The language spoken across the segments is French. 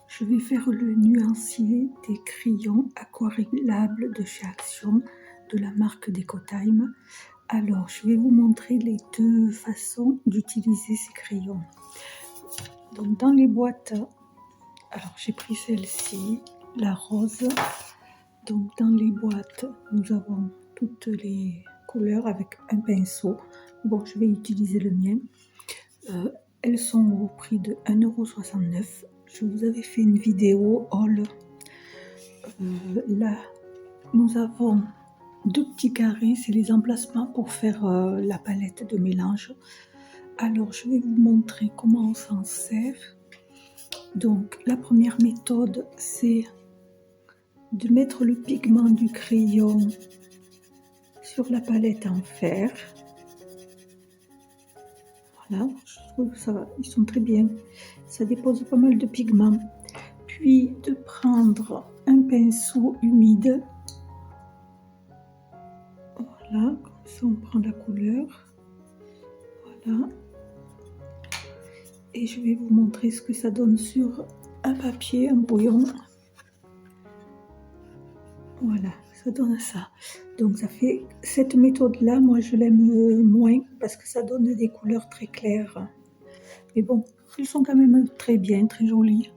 Je vais faire le nuancier des crayons aquarellables de chez Action, de la marque Decotime. Alors, je vais vous montrer les deux façons d'utiliser ces crayons. Donc, dans les boîtes, alors j'ai pris celle-ci, la rose. Donc, dans les boîtes, nous avons toutes les couleurs avec un pinceau. Bon, je vais utiliser le mien. Elles sont au prix de 1,69 €. Je vous avais fait une vidéo haul. Là, nous avons deux petits carrés, c'est les emplacements pour faire la palette de mélange. Alors, je vais vous montrer comment on s'en sert. Donc, la première méthode, c'est de mettre le pigment du crayon sur la palette en fer. Voilà, je trouve que ça va, ils sont très bien. Ça dépose pas mal de pigment. Puis de prendre un pinceau humide. Voilà, comme ça on prend la couleur. Voilà. Et je vais vous montrer ce que ça donne sur un papier, un brouillon. Voilà, ça donne ça. Donc ça fait cette méthode-là, moi je l'aime moins parce que ça donne des couleurs très claires. Mais bon, ils sont quand même très bien, très jolis.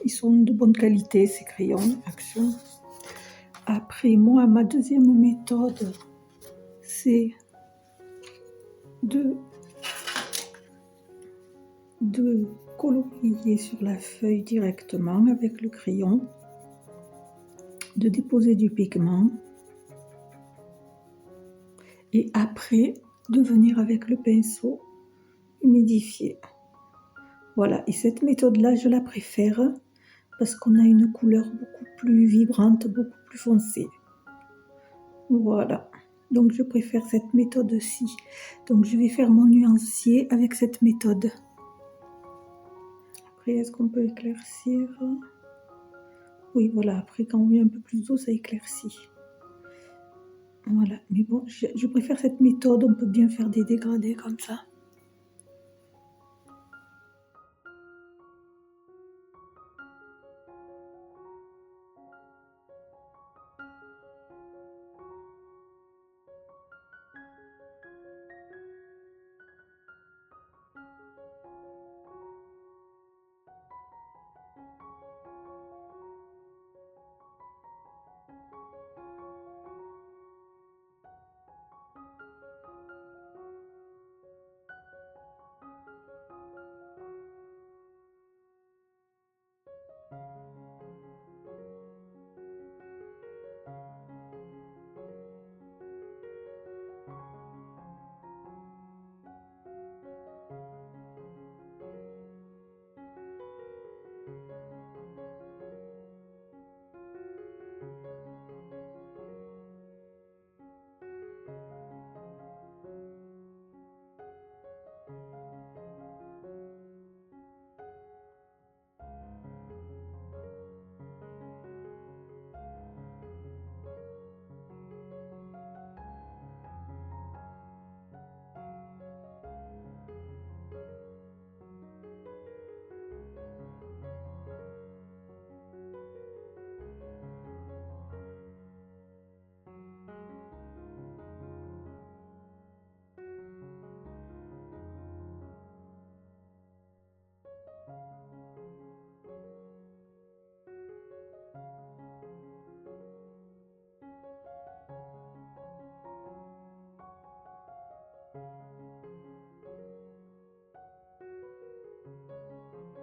Ils sont de bonne qualité, ces crayons Action. Après, moi, ma deuxième méthode, c'est de colorier sur la feuille directement avec le crayon, de déposer du pigment et après de venir avec le pinceau humidifier. Voilà, et cette méthode-là, je la préfère parce qu'on a une couleur beaucoup plus vibrante, beaucoup plus foncée. Voilà, donc je préfère cette méthode-ci. Donc je vais faire mon nuancier avec cette méthode. Après, est-ce qu'on peut éclaircir? Oui, voilà, après quand on met un peu plus d'eau, ça éclaircit. Voilà, mais bon, je préfère cette méthode, on peut bien faire des dégradés comme ça.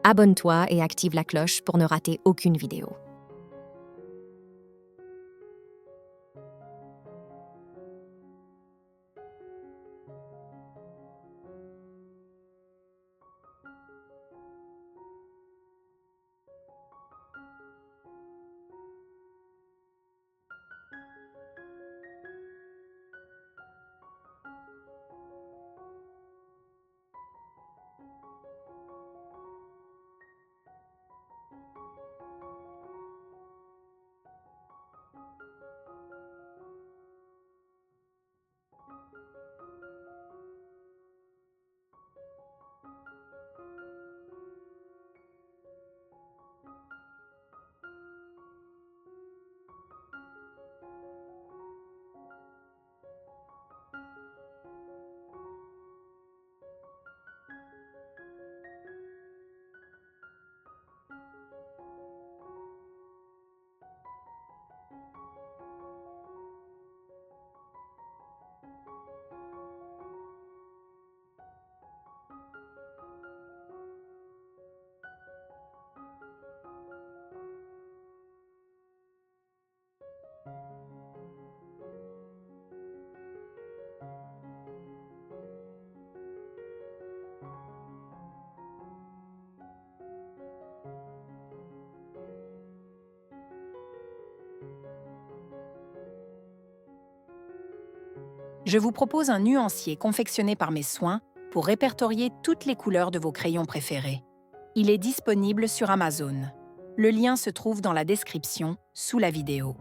Abonne-toi et active la cloche pour ne rater aucune vidéo. Je vous propose un nuancier confectionné par mes soins pour répertorier toutes les couleurs de vos crayons préférés. Il est disponible sur Amazon. Le lien se trouve dans la description sous la vidéo.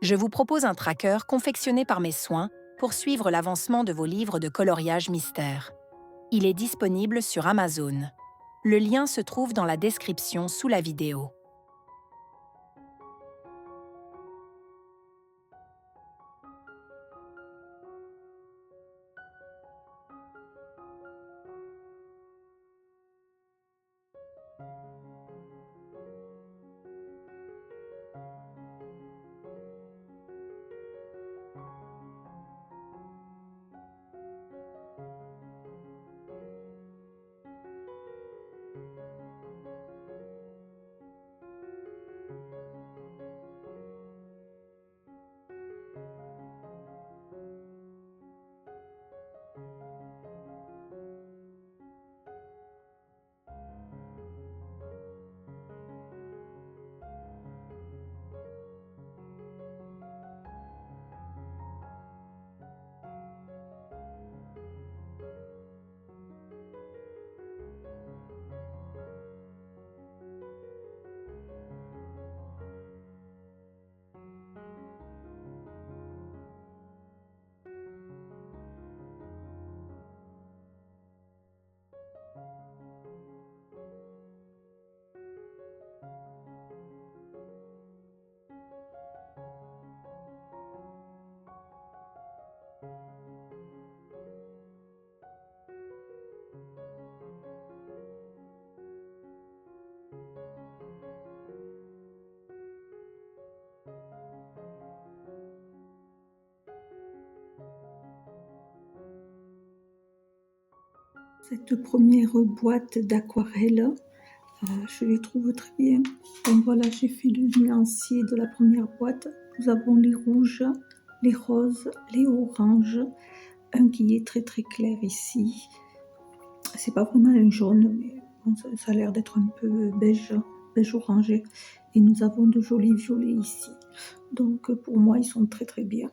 Je vous propose un tracker confectionné par mes soins pour suivre l'avancement de vos livres de coloriage mystère. Il est disponible sur Amazon. Le lien se trouve dans la description sous la vidéo. Cette première boîte d'aquarelle, je les trouve très bien. Donc voilà, j'ai fait le nuancier de la première boîte. Nous avons les rouges, les roses, les oranges, un qui est très très clair ici. C'est pas vraiment un jaune, mais bon, ça a l'air d'être un peu beige, beige orangé. Et nous avons de jolis violets ici. Donc pour moi, ils sont très très bien.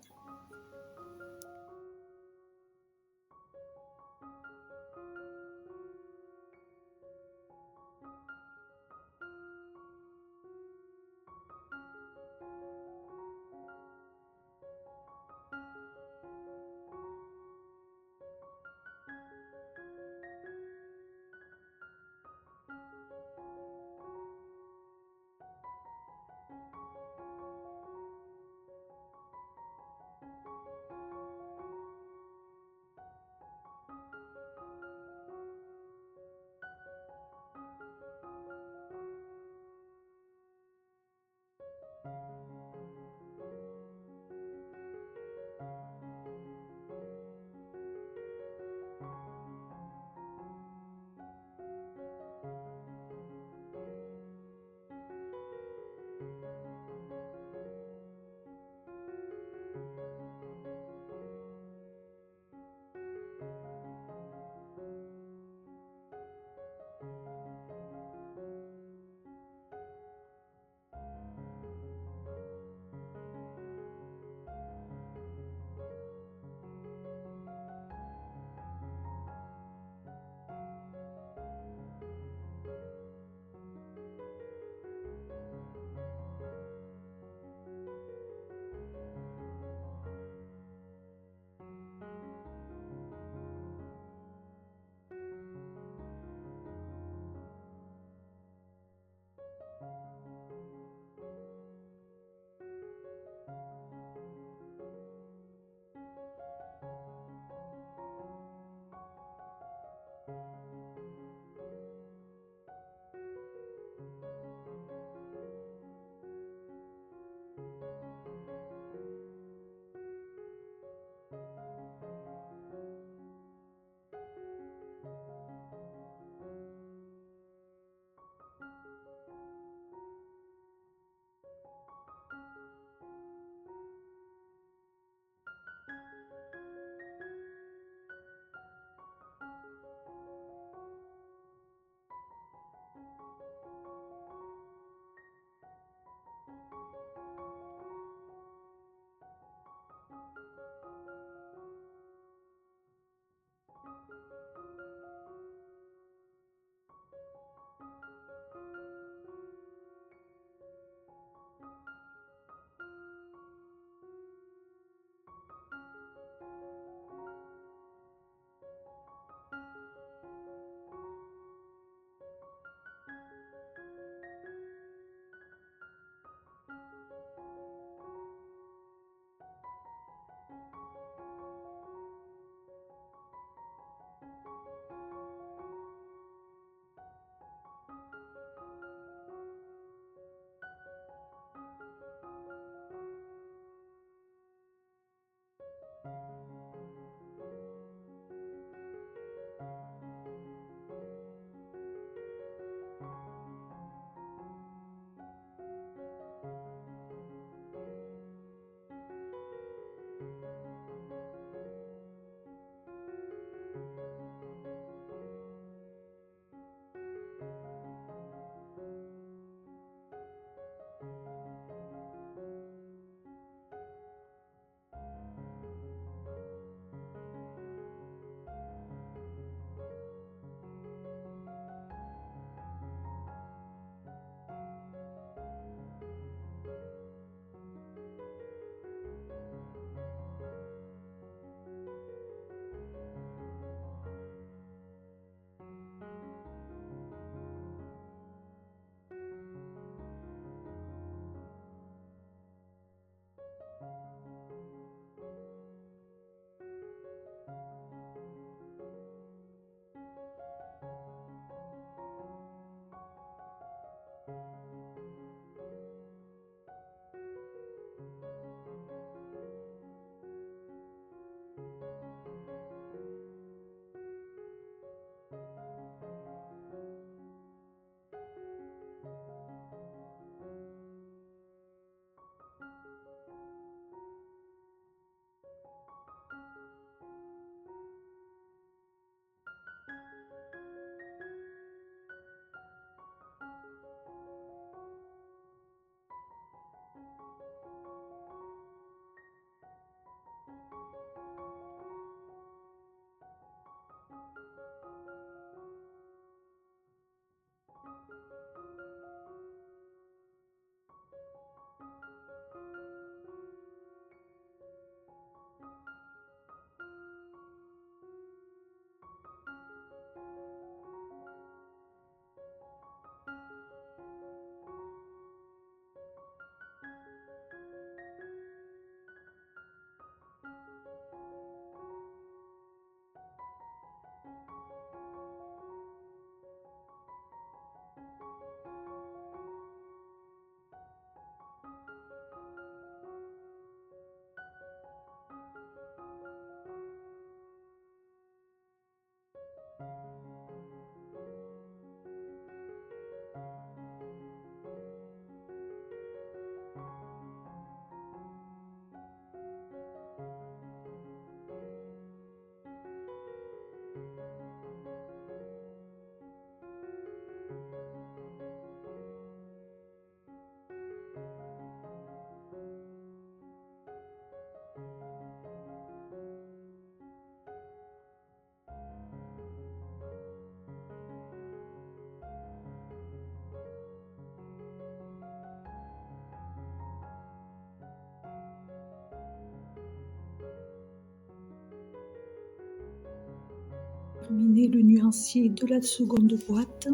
Terminer le nuancier de la seconde boîte,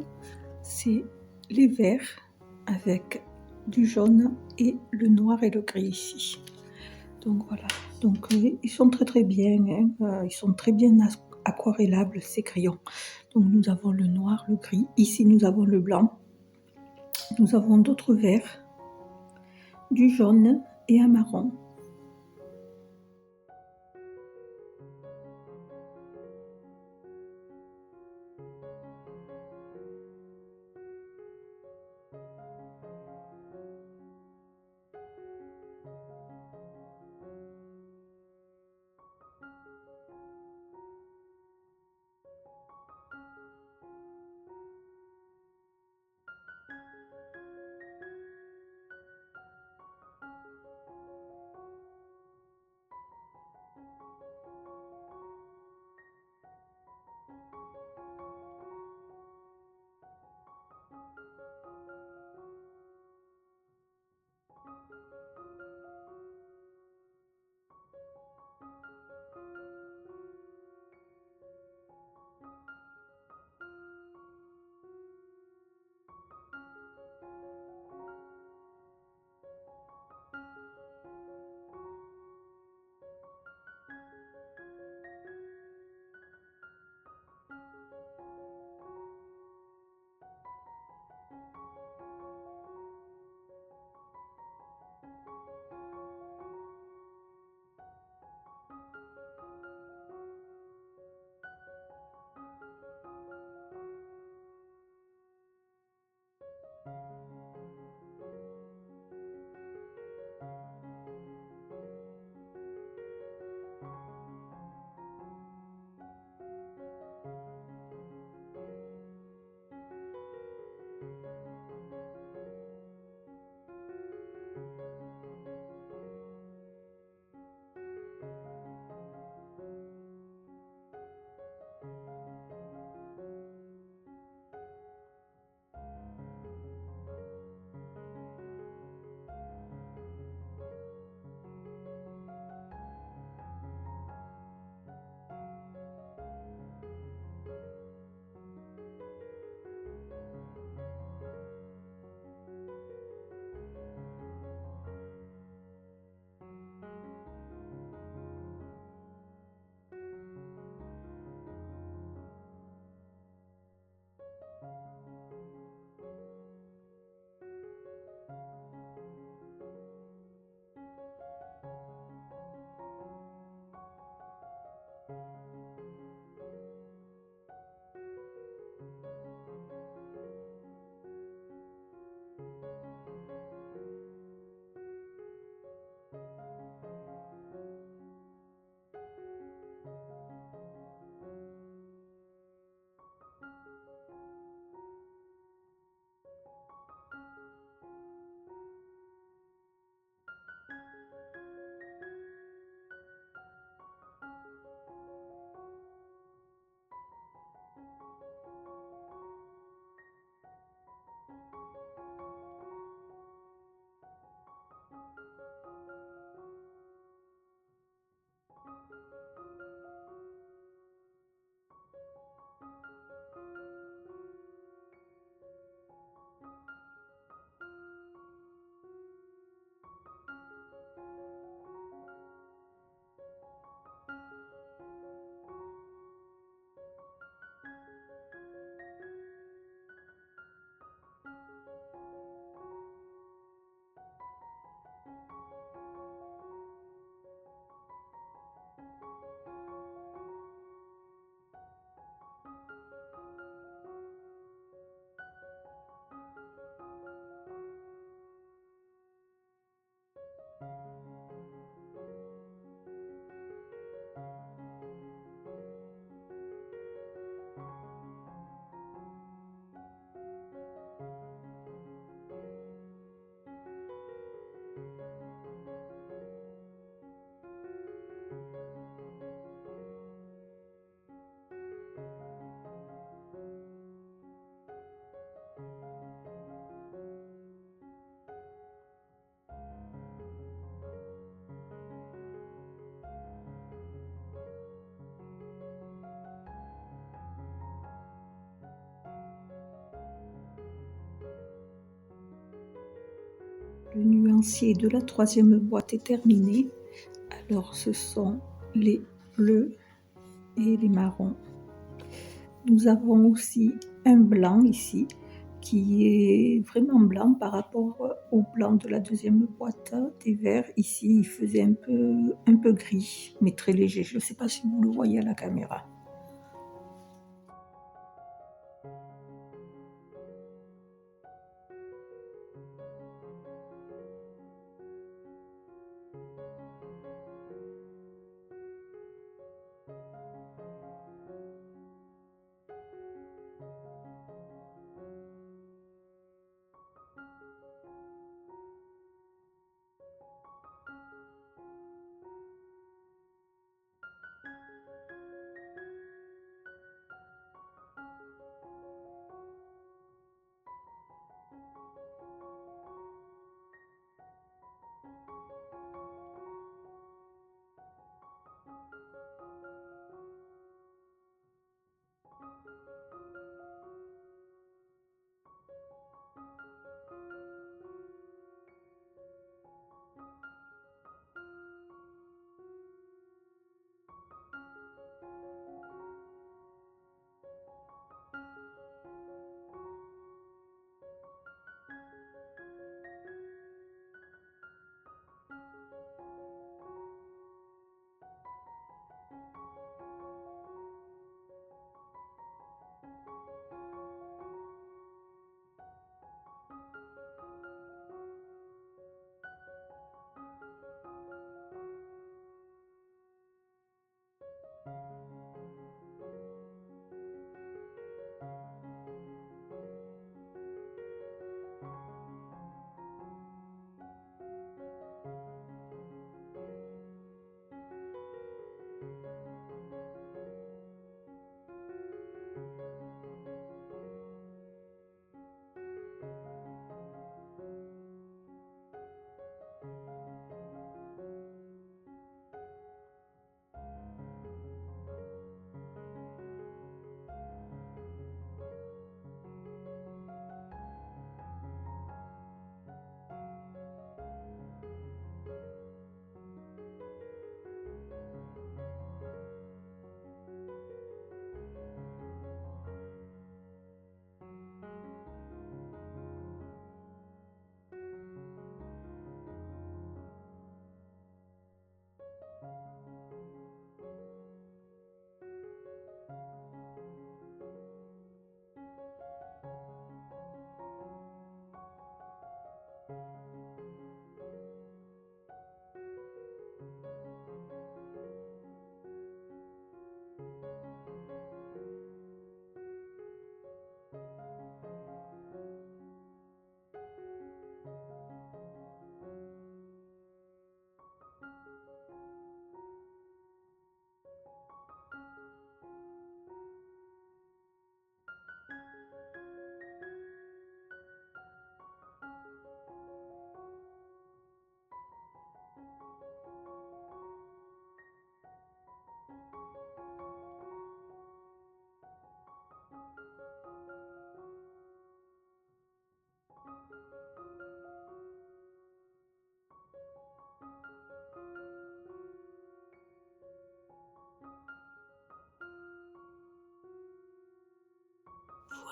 c'est les verts avec du jaune et le noir et le gris ici. Donc voilà, donc ils sont très bien, hein, ils sont très bien aquarellables ces crayons. Donc nous avons le noir, le gris, ici nous avons le blanc, nous avons d'autres verts, du jaune et un marron. Le nuancier de la troisième boîte est terminé. Alors ce sont les bleus et les marrons. Nous avons aussi un blanc ici qui est vraiment blanc par rapport au blanc de la deuxième boîte des verres. Ici, il faisait un peu gris, mais très léger. Je ne sais pas si vous le voyez à la caméra.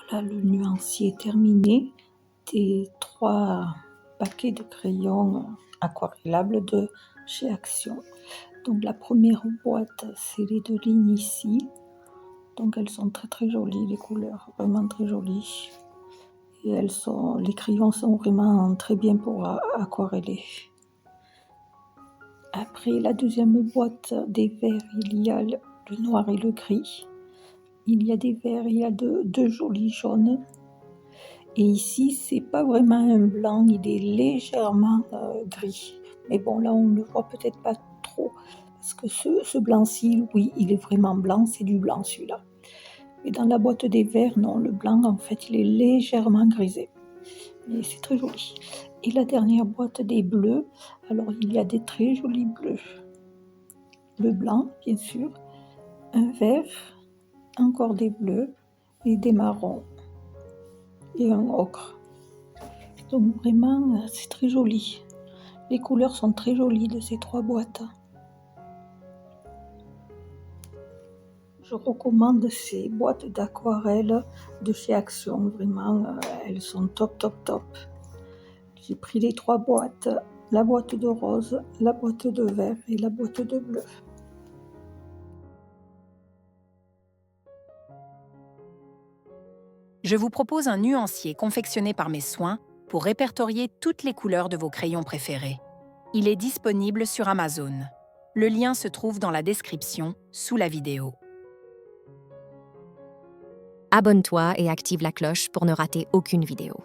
Voilà le nuancier terminé des 3 paquets de crayons aquarellables de chez Action. Donc la première boîte, c'est les 2 lignes ici. Donc elles sont très très jolies, les couleurs, vraiment très jolies. Et les crayons sont vraiment très bien pour aquareller. Après la deuxième boîte des verts, il y a le noir et le gris. Il y a des verts, il y a deux jolis jaunes. Et ici, c'est pas vraiment un blanc, il est légèrement gris. Mais bon, là, on ne le voit peut-être pas trop. Parce que ce blanc-ci, oui, il est vraiment blanc, c'est du blanc celui-là. Mais dans la boîte des verts, non, le blanc, en fait, il est légèrement grisé. Mais c'est très joli. Et la dernière boîte des bleus, alors il y a des très jolis bleus. Le blanc, bien sûr, un vert, encore des bleus et des marrons et un ocre. Donc vraiment, c'est très joli. Les couleurs sont très jolies de ces 3 boîtes. Je recommande ces boîtes d'aquarelle de chez Action. Vraiment, elles sont top, top, top. J'ai pris les 3 boîtes, la boîte de rose, la boîte de vert et la boîte de bleu. Je vous propose un nuancier confectionné par mes soins pour répertorier toutes les couleurs de vos crayons préférés. Il est disponible sur Amazon. Le lien se trouve dans la description sous la vidéo. Abonne-toi et active la cloche pour ne rater aucune vidéo.